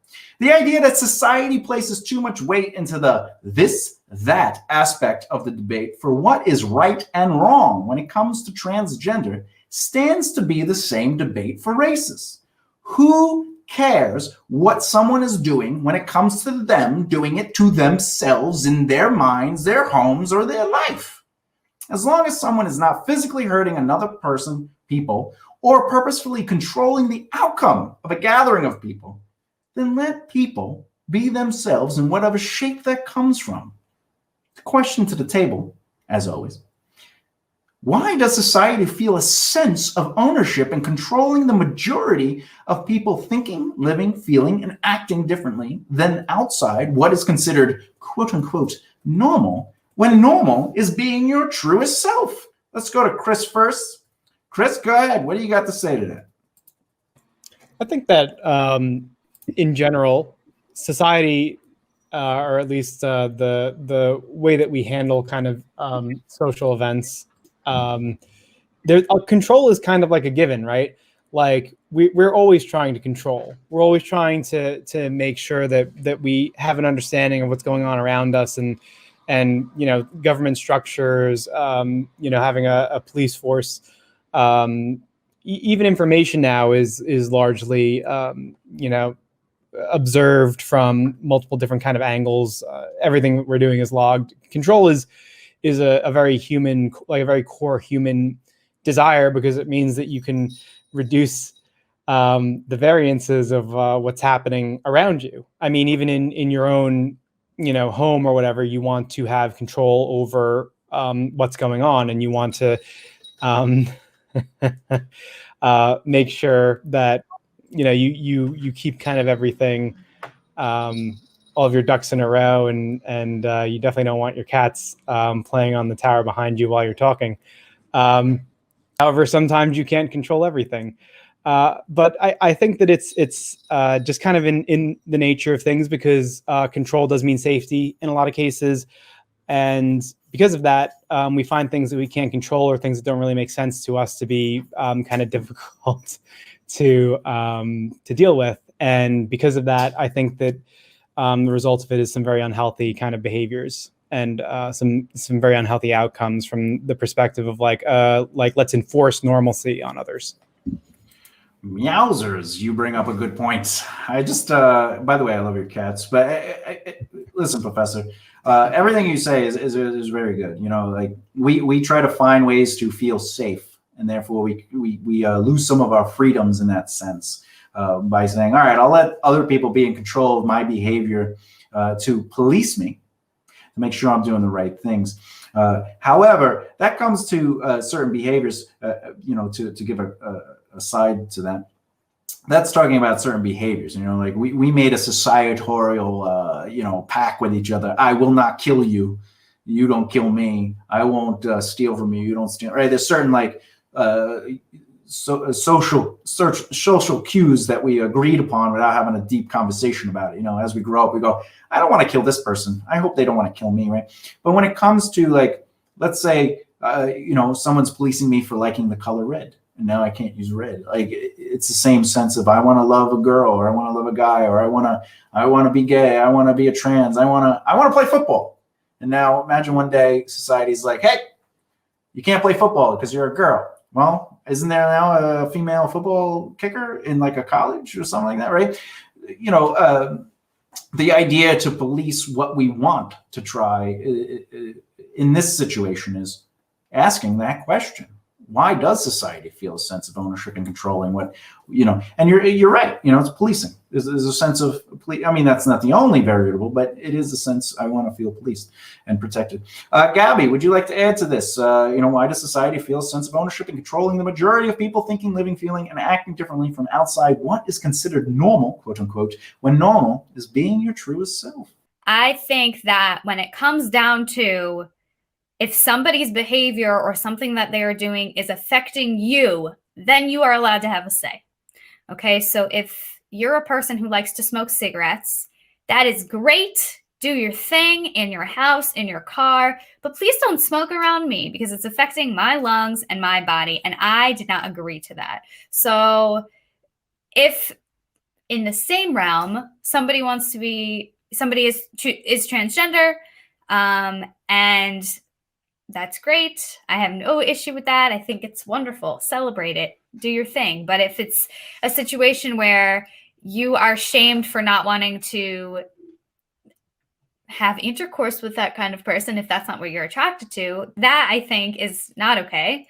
The idea that society places too much weight into the this, that aspect of the debate for what is right and wrong when it comes to transgender stands to be the same debate for races. Who cares what someone is doing when it comes to them doing it to themselves in their minds, their homes, or their life? As long as someone is not physically hurting another person, people, or purposefully controlling the outcome of a gathering of people, then let people be themselves in whatever shape that comes from. The question to the table, as always, why does society feel a sense of ownership in controlling the majority of people thinking, living, feeling, and acting differently than outside what is considered quote-unquote normal, when normal is being your truest self? Let's go to Chris first. Chris, go ahead. What do you got to say to that? I think that in general, society, or at least the way that we handle kind of social events, control is kind of like a given, right? Like we're always trying to control. We're always trying to make sure that we have an understanding of what's going on around us, and you know, government structures, you know, having a police force, even information now is largely you know, observed from multiple different kind of angles. Everything that we're doing is logged. Control is a very human, like a very core human desire, because it means that you can reduce the variances of what's happening around you. I mean, even in your own, you know, home or whatever, you want to have control over what's going on, and you want to make sure that, you know, you keep kind of everything, all of your ducks in a row, and you definitely don't want your cats playing on the tower behind you while you're talking. However, sometimes you can't control everything. But I think that it's just kind of in the nature of things, because control does mean safety in a lot of cases. And because of that, we find things that we can't control, or things that don't really make sense to us, to be kind of difficult to deal with. And because of that, I think that the result of it is some very unhealthy kind of behaviors, and some very unhealthy outcomes from the perspective of like let's enforce normalcy on others. Meowsers, you bring up a good point. I just, by the way, I love your cats, but listen, Professor, everything you say is very good. You know, like we try to find ways to feel safe, and therefore we lose some of our freedoms in that sense by saying, all right, I'll let other people be in control of my behavior to police me, to make sure I'm doing the right things. However, that comes to certain behaviors, you know, to give a side to that. That's talking about certain behaviors. You know, like we made a societal, you know, pact with each other. I will not kill you. You don't kill me. I won't steal from you. You don't steal. Right? There's certain like social cues that we agreed upon without having a deep conversation about it. You know, as we grow up, we go, I don't want to kill this person. I hope they don't want to kill me, right? But when it comes to, like, let's say, you know, someone's policing me for liking the color red, and now I can't use red. Like, it's the same sense of I want to love a girl, or I want to love a guy, or I want to be gay, I want to be a trans, I want to play football. And now imagine one day society's like, hey, You can't play football because you're a girl. Well, isn't there now a female football kicker in like a college or something like that, right? You know, the idea to police what we want to try in this situation is asking that question. Why does society feel a sense of ownership and controlling what, you know, and you're right, you know, it's policing. There's a sense of, I mean, that's not the only variable, but it is a sense I want to feel policed and protected. Gabby, would you like to add to this? You know, why does society feel a sense of ownership and controlling the majority of people thinking, living, feeling, and acting differently from outside what is considered normal, quote unquote, when normal is being your truest self? I think that when it comes down to if somebody's behavior or something that they are doing is affecting you, then you are allowed to have a say. Okay, so if you're a person who likes to smoke cigarettes, that is great. Do your thing in your house, in your car, but please don't smoke around me because it's affecting my lungs and my body, and I did not agree to that. So if in the same realm, somebody is transgender, and that's great. I have no issue with that. I think it's wonderful. Celebrate it. Do your thing. But if it's a situation where you are shamed for not wanting to have intercourse with that kind of person, if that's not what you're attracted to, that I think is not okay.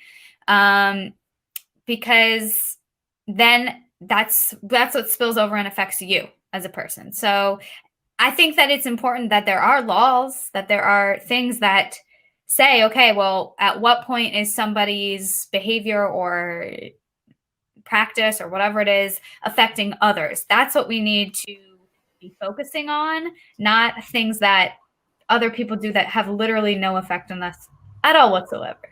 Because then that's what spills over and affects you as a person. So I think that it's important that there are laws, that there are things that say, okay, well, at what point is somebody's behavior or practice or whatever it is affecting others? That's what we need to be focusing on, not things that other people do that have literally no effect on us at all whatsoever.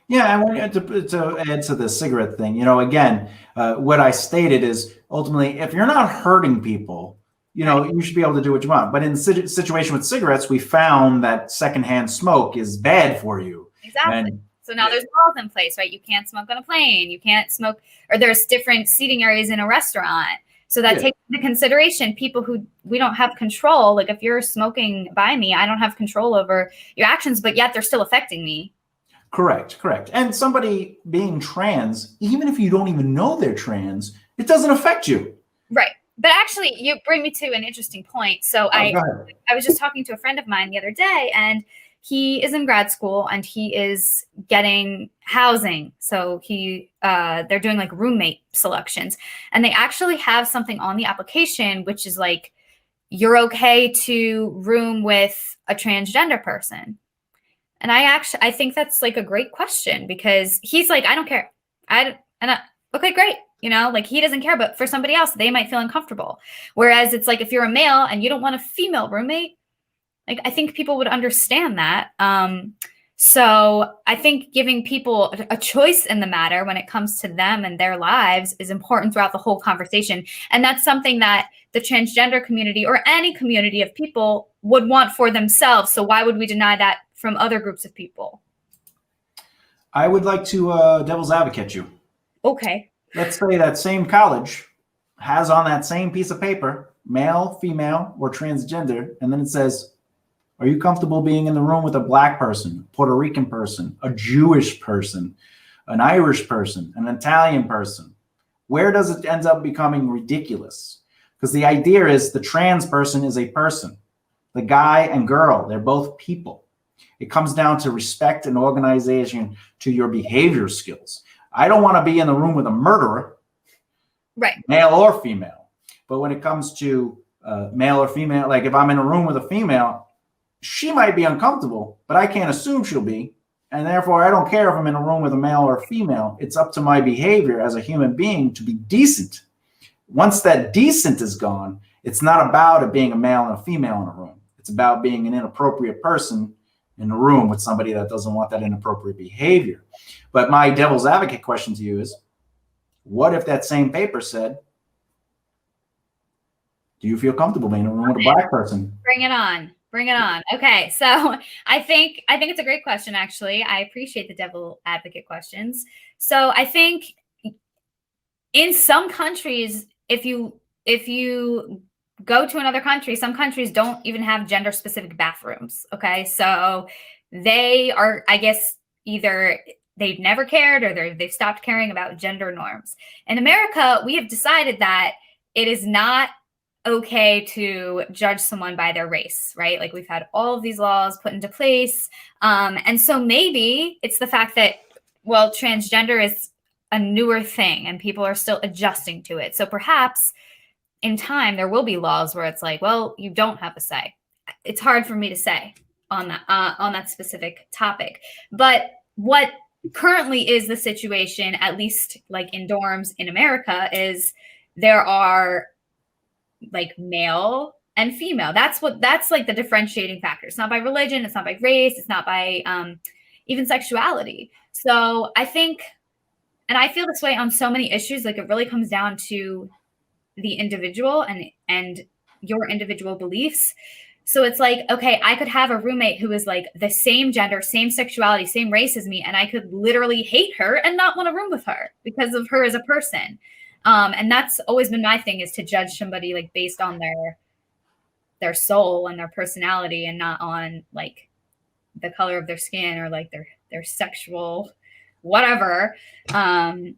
Yeah, I wanted to add to the cigarette thing. You know, again, what I stated is ultimately, if you're not hurting people, you know, you should be able to do what you want. But in the situation with cigarettes, we found that secondhand smoke is bad for you. Exactly. And so now there's laws in place, right? You can't smoke on a plane. You can't smoke, or there's different seating areas in a restaurant. So that takes into consideration people who we don't have control. Like if you're smoking by me, I don't have control over your actions, but yet they're still affecting me. Correct. And somebody being trans, even if you don't even know they're trans, it doesn't affect you. Right. But actually, you bring me to an interesting point. So I was just talking to a friend of mine the other day, and he is in grad school and he is getting housing. So they're doing like roommate selections, and they actually have something on the application, which is like, you're okay to room with a transgender person. And I think that's like a great question, because he's like, I don't care. Okay, great. You know, like he doesn't care, but for somebody else, they might feel uncomfortable. Whereas it's like, if you're a male and you don't want a female roommate, like I think people would understand that. So I think giving people a choice in the matter when it comes to them and their lives is important throughout the whole conversation. And that's something that the transgender community or any community of people would want for themselves. So why would we deny that from other groups of people? I would like to devil's advocate you. Okay. Let's say that same college has on that same piece of paper, male, female, or transgender, and then it says, are you comfortable being in the room with a Black person, Puerto Rican person, a Jewish person, an Irish person, an Italian person? Where does it end up becoming ridiculous? Because the idea is the trans person is a person. The guy and girl, they're both people. It comes down to respect and organization to your behavior skills. I don't want to be in the room with a murderer, right, male or female. But when it comes to male or female, like if I'm in a room with a female, she might be uncomfortable, but I can't assume she'll be. And therefore, I don't care if I'm in a room with a male or a female. It's up to my behavior as a human being to be decent. Once that decent is gone, it's not about it being a male and a female in a room. It's about being an inappropriate person in a room with somebody that doesn't want that inappropriate behavior. But my devil's advocate question to you is, what if that same paper said, do you feel comfortable being in a room with a Black person? Bring it on. Bring it on. Okay. So I think it's a great question, actually. I appreciate the devil advocate questions. So I think in some countries, if you go to another country, some countries don't even have gender specific bathrooms. Okay. So they are, I guess, either they've never cared or they've stopped caring about gender norms. In America, we have decided that it is not okay to judge someone by their race, right? Like we've had all of these laws put into place. And so maybe it's the fact that, well, transgender is a newer thing and people are still adjusting to it. So perhaps in time there will be laws where it's like, well, you don't have a say. It's hard for me to say on that specific topic. But what currently is the situation, at least like in dorms in America, is there are like male and female. That's like the differentiating factor. It's not by religion, it's not by race, it's not by even sexuality. So I think, and I feel this way on so many issues, like it really comes down to the individual and your individual beliefs. So it's like, okay, I could have a roommate who is like the same gender, same sexuality, same race as me, and I could literally hate her and not want to room with her because of her as a person. And that's always been my thing, is to judge somebody like based on their soul and their personality and not on like the color of their skin or like their sexual whatever. But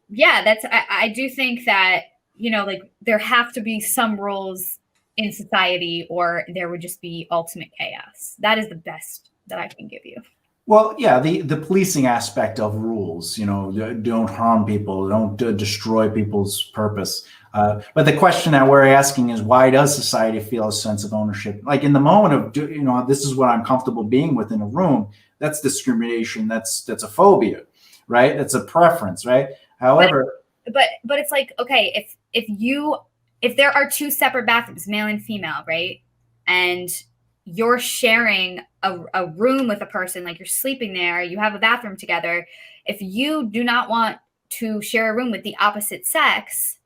yeah, I do think that, you know, like there have to be some rules in society or there would just be ultimate chaos. That is the best that I can give you. Well, yeah, the policing aspect of rules, you know, don't harm people, don't destroy people's purpose. But the question that we're asking is, why does society feel a sense of ownership? Like in the moment of, you know, this is what I'm comfortable being with in a room, that's discrimination, that's a phobia, right? That's a preference, right? However, but it's like, okay, if there are two separate bathrooms, male and female, right? And you're sharing a room with a person, like you're sleeping there, you have a bathroom together. If you do not want to share a room with the opposite sex,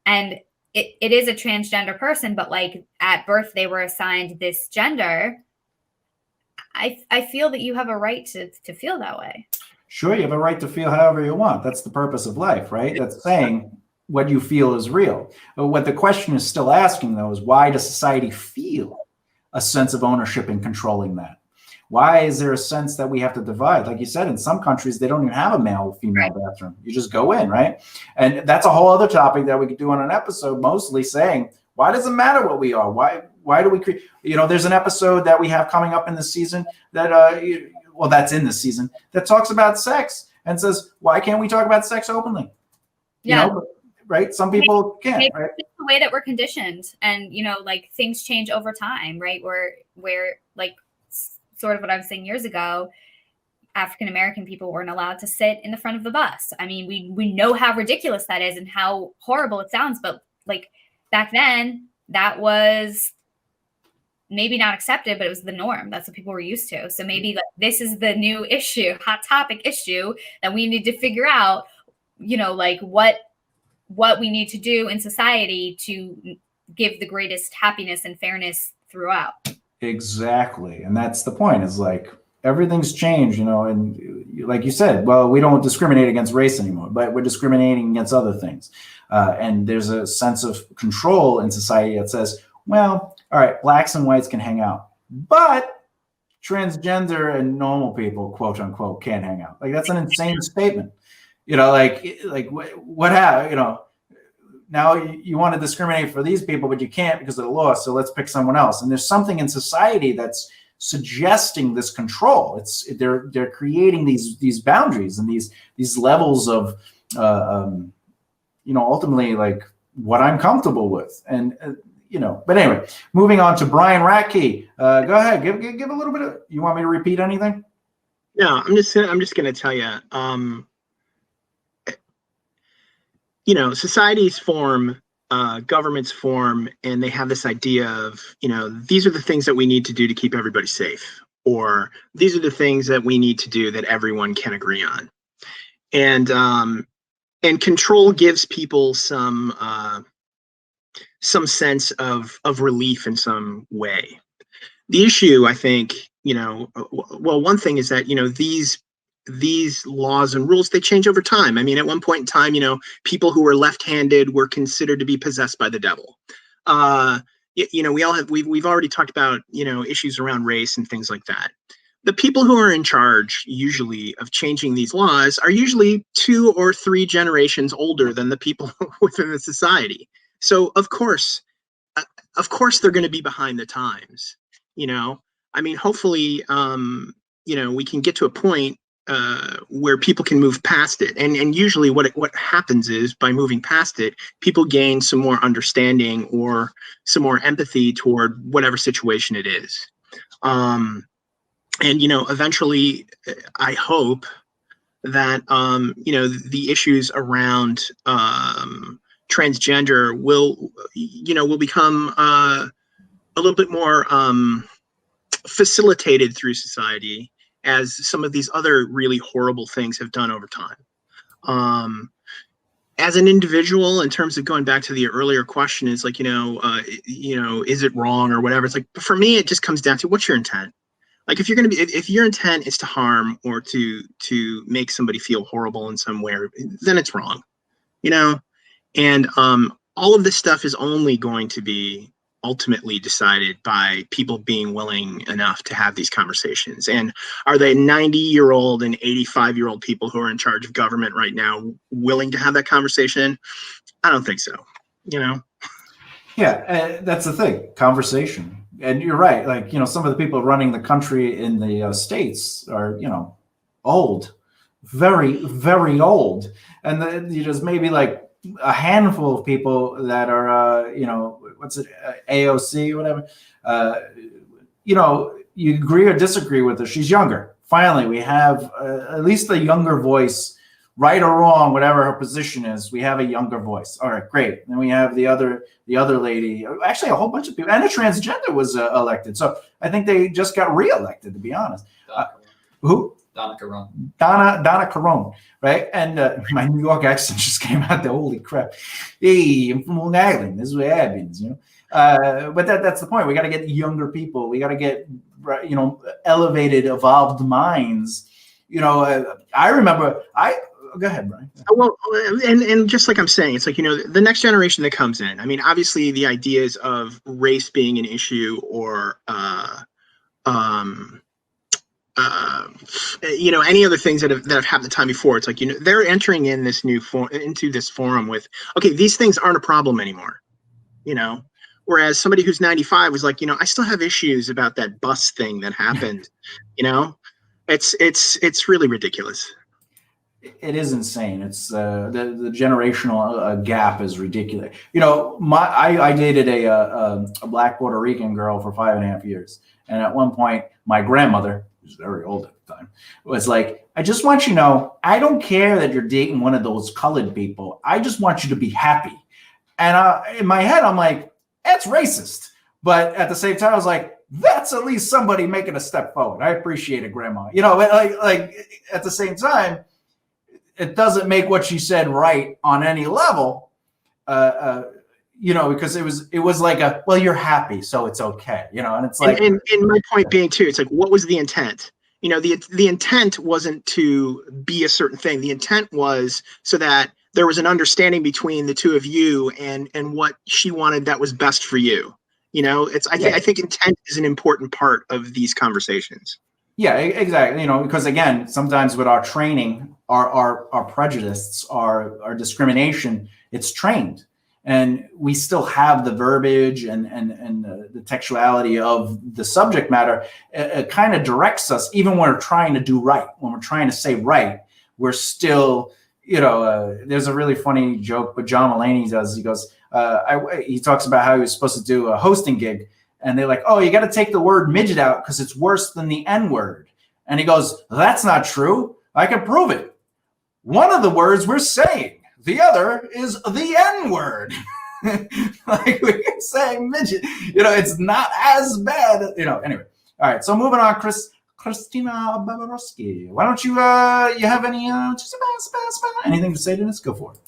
and it is a transgender person, but like at birth they were assigned this gender, I feel that you have a right to feel that way. Sure, you have a right to feel however you want. That's the purpose of life, right? That's saying what you feel is real. But what the question is still asking, though, is why does society feel a sense of ownership in controlling that? Why is there a sense that we have to divide? Like you said, in some countries, they don't even have a male-female bathroom. You just go in, right? And that's a whole other topic that we could do on an episode, mostly saying, why does it matter what we are? Why do we create? You know, there's an episode that we have coming up in the season that, well, that's in the season, that talks about sex and says, why can't we talk about sex openly? Yeah. You know, right? Some people can't, maybe right? it's the way that we're conditioned, and you know, like things change over time, right? Where like sort of what I was saying years ago, African American people weren't allowed to sit in the front of the bus. I mean, we know how ridiculous that is and how horrible it sounds, but like back then that was maybe not accepted, but it was the norm. That's what people were used to. So maybe like this is the new issue, hot topic issue that we need to figure out, you know, like what we need to do in society to give the greatest happiness and fairness throughout. Exactly. And that's the point, is like everything's changed, you know, and like you said, well, we don't discriminate against race anymore, but we're discriminating against other things. And there's a sense of control in society that says, well, all right, blacks and whites can hang out, but transgender and normal people, quote unquote, can't hang out. Like that's an insane statement. You know, like what happened, you know, now you want to discriminate for these people, but you can't because of the law. So let's pick someone else. And there's something in society that's suggesting this control. They're creating these boundaries and these levels of, you know, ultimately like what I'm comfortable with. And, you know, but anyway, moving on to Brian Radke. Go ahead, give a little bit of, you want me to repeat anything? No, I'm just going to tell you, you know, societies form, governments form, and they have this idea of, you know, these are the things that we need to do to keep everybody safe, or these are the things that we need to do that everyone can agree on. And control gives people some sense of relief in some way. The issue, I think, you know, well, one thing is that, you know, these laws and rules, they change over time. I mean, at one point in time, you know, people who were left-handed were considered to be possessed by the devil. You know, we've already talked about, you know, issues around race and things like that. the people who are in charge usually of changing these laws are usually 2 or 3 generations older than the people within the society. So of course they're going to be behind the times. I mean, hopefully, we can get to a point where people can move past it. And usually what happens is, by moving past it, people gain some more understanding or some more empathy toward whatever situation it is. And, eventually, I hope that, the issues around transgender will become a little bit more facilitated through society, as some of these other really horrible things have done over time. As an individual, in terms of going back to the earlier question, is like, is it wrong or whatever? It's like, for me, it just comes down to, what's your intent? Like, if your intent is to harm or to make somebody feel horrible in some way, then it's wrong, And all of this stuff is only going to be ultimately decided by people being willing enough to have these conversations. And are they 90-year-old and 85-year-old people who are in charge of government right now willing to have that conversation? I don't think so. Yeah, that's the thing, conversation. And you're right. Like, some of the people running the country in the States are, old, very, very old. And there's maybe like a handful of people that are, what's it, AOC, whatever. You agree or disagree with her. She's younger. Finally, we have at least a younger voice, right or wrong, whatever her position is. We have a younger voice. All right, great. Then we have the other lady. Actually, a whole bunch of people, and a transgender was elected. So I think they just got reelected, to be honest. Who? Donna Caron. Donna Caron, right? And my New York accent just came out there. Holy crap. Hey, I'm from Long Island. This is what happens, But that's the point. We got to get younger people. We got to get, elevated, evolved minds. I remember, go ahead, Brian. Well, and just like I'm saying, it's like, the next generation that comes in, I mean, obviously the ideas of race being an issue, or, any other things that have happened the time before. It's like, they're entering in this new into this forum with, okay, these things aren't a problem anymore, whereas somebody who's 95 was like, I still have issues about that bus thing that happened. It's really ridiculous. It is insane. It's the generational gap is ridiculous. I dated a Black Puerto Rican girl for 5.5 years, and at one point, my grandmother, who's very old at the time, was like, I just want you to know, I don't care that you're dating one of those colored people. I just want you to be happy. And in my head, I'm like, that's racist. But at the same time, I was like, that's at least somebody making a step forward. I appreciate it, Grandma. But like at the same time, it doesn't make what she said right on any level. Because it was like well, you're happy, so it's okay, and it's like, and my point being too, it's like, what was the intent? The intent wasn't to be a certain thing. The intent was so that there was an understanding between the two of you and what she wanted that was best for you. I think intent is an important part of these conversations. Yeah, exactly. Because again, sometimes with our training, our prejudice, our discrimination, it's trained. And we still have the verbiage and the textuality of the subject matter. It kind of directs us, even when we're trying to do right. When we're trying to say right, we're still, there's a really funny joke, but John Mulaney does. He goes, he talks about how he was supposed to do a hosting gig. And they're like, oh, you got to take the word midget out because it's worse than the N word. And he goes, that's not true. I can prove it. One of the words we're saying. The other is the N word. Like we can say midget, it's not as bad, anyway. All right. So moving on, Christina Babarowski. Why don't you have any, anything to say to this? Go for it.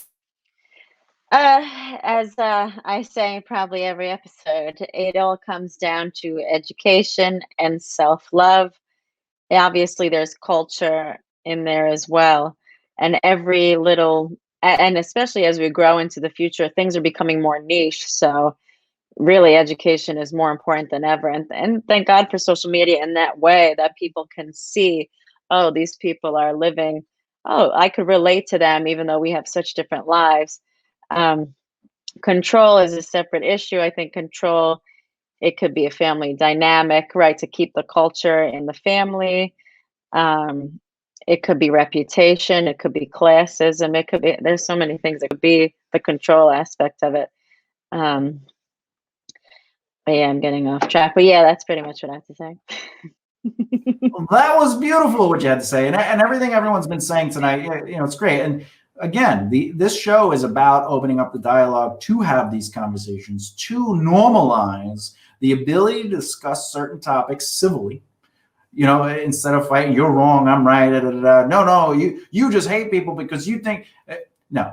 As I say probably every episode, it all comes down to education and self-love. Obviously, there's culture in there as well. And every little, and especially as we grow into the future, things are becoming more niche. So really education is more important than ever. And thank God for social media in that way, that people can see, oh, these people are living, oh, I could relate to them, even though we have such different lives. Control is a separate issue. I think control, it could be a family dynamic, right? To keep the culture in the family. It could be reputation. It could be classism. It could be, there's so many things. It could be the control aspect of it. But yeah, I'm getting off track. But yeah, that's pretty much what I have to say. Well, that was beautiful what you had to say, and everything everyone's been saying tonight. It's great. And again, this show is about opening up the dialogue to have these conversations, to normalize the ability to discuss certain topics civilly. Instead of fighting, you're wrong, I'm right. No, you just hate people because you think. No,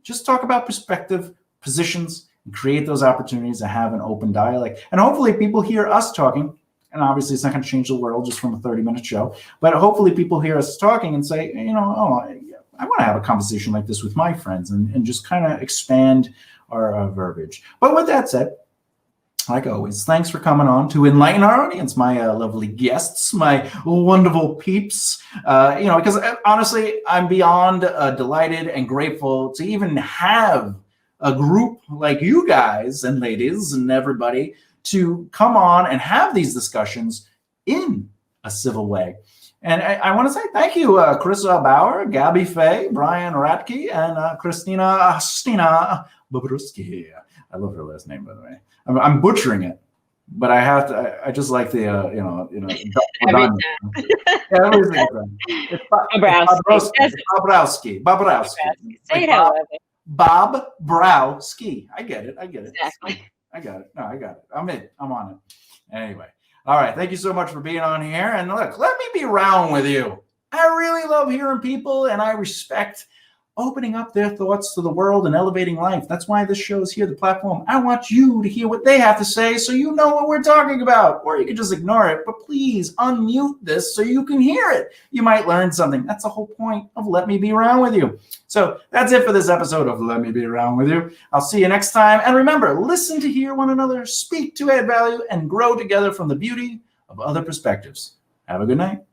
just talk about perspective, positions, and create those opportunities to have an open dialogue. And hopefully, people hear us talking. And obviously, it's not going to change the world just from a 30-minute show. But hopefully, people hear us talking and say, I want to have a conversation like this with my friends and just kind of expand our verbiage. But with that said, like always, thanks for coming on to enlighten our audience, my lovely guests, my wonderful peeps. Because honestly, I'm beyond delighted and grateful to even have a group like you guys and ladies and everybody to come on and have these discussions in a civil way. And I want to say thank you, Carissa Bauer, Gabby Faye, Brian Radke, and Christina Bobruski. I love her last name, by the way. I'm butchering it, but I have to. I just like the It's Bobrowski. Say it however. Bob Browski. I get it. Exactly. I got it. No, I got it. I'm on it. Anyway. All right. Thank you so much for being on here. And look, let me be round with you. I really love hearing people, and I respect opening up their thoughts to the world and elevating life. That's why this show is here, the platform. I want you to hear what they have to say so you know what we're talking about. Or you can just ignore it, but please unmute this so you can hear it. You might learn something. That's the whole point of Let Me Be Around With You. So that's it for this episode of Let Me Be Around With You. I'll see you next time. And remember, listen to hear one another, speak to add value, and grow together from the beauty of other perspectives. Have a good night.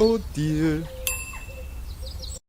Oh dear,